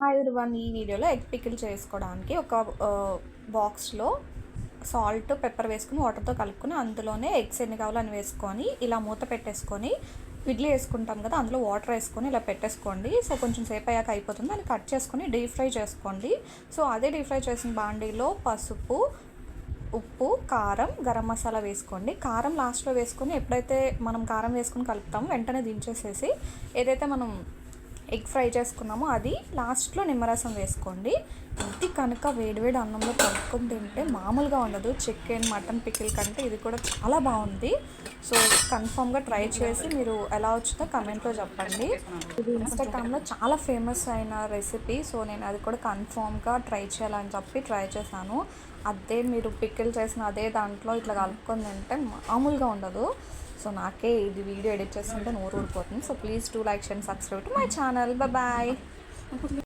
Hi everyone, ఈ వీడియోలో egg pickle చేసుకోవడానికి ఒక బాక్స్లో సాల్ట్ పెప్పర్ వేసుకుని వాటర్తో కలుపుకొని అందులోనే ఎగ్స్ ఎన్ని కావాలో అని వేసుకొని ఇలా మూత పెట్టేసుకొని ఇడ్లీ వేసుకుంటాం కదా, అందులో వాటర్ వేసుకొని ఇలా పెట్టేసుకోండి. సో కొంచెం సేపు అయ్యాక అయిపోతుంది. దాన్ని కట్ చేసుకొని డీప్ ఫ్రై చేసుకోండి. సో అదే డీప్ ఫ్రై చేసిన బాండీలో పసుపు, ఉప్పు, కారం, గరం మసాలా వేసుకోండి. కారం లాస్ట్లో వేసుకొని ఎప్పుడైతే మనం కారం వేసుకొని కలుపుతామో వెంటనే దించేసేసి ఏదైతే మనం ఎగ్ ఫ్రై చేసుకున్నామో అది లాస్ట్లో నిమ్మరసం వేసుకోండి. ఇది కనుక వేడివేడి అన్నంలో కలుపుకొని తింటే మామూలుగా ఉండదు. చికెన్ మటన్ పికిల్ కంటే ఇది కూడా చాలా బాగుంది. సో కన్ఫామ్గా ట్రై చేసి మీరు ఎలా వచ్చిందో కమెంట్లో చెప్పండి. ఇది ఇన్స్టాగ్రామ్లో చాలా ఫేమస్ అయిన రెసిపీ. సో నేను అది కూడా కన్ఫామ్గా ట్రై చేయాలని చెప్పి ట్రై చేశాను. అదే మీరు పికిల్ చేసిన అదే దాంట్లో ఇట్లా కలుపుకొని తింటే మామూలుగా ఉండదు. సో నాకే ఇది వీడియో ఎడిట్ చేస్తుంటే నోరు ఊడిపోతుంది. So please do like and subscribe to my channel. Bye.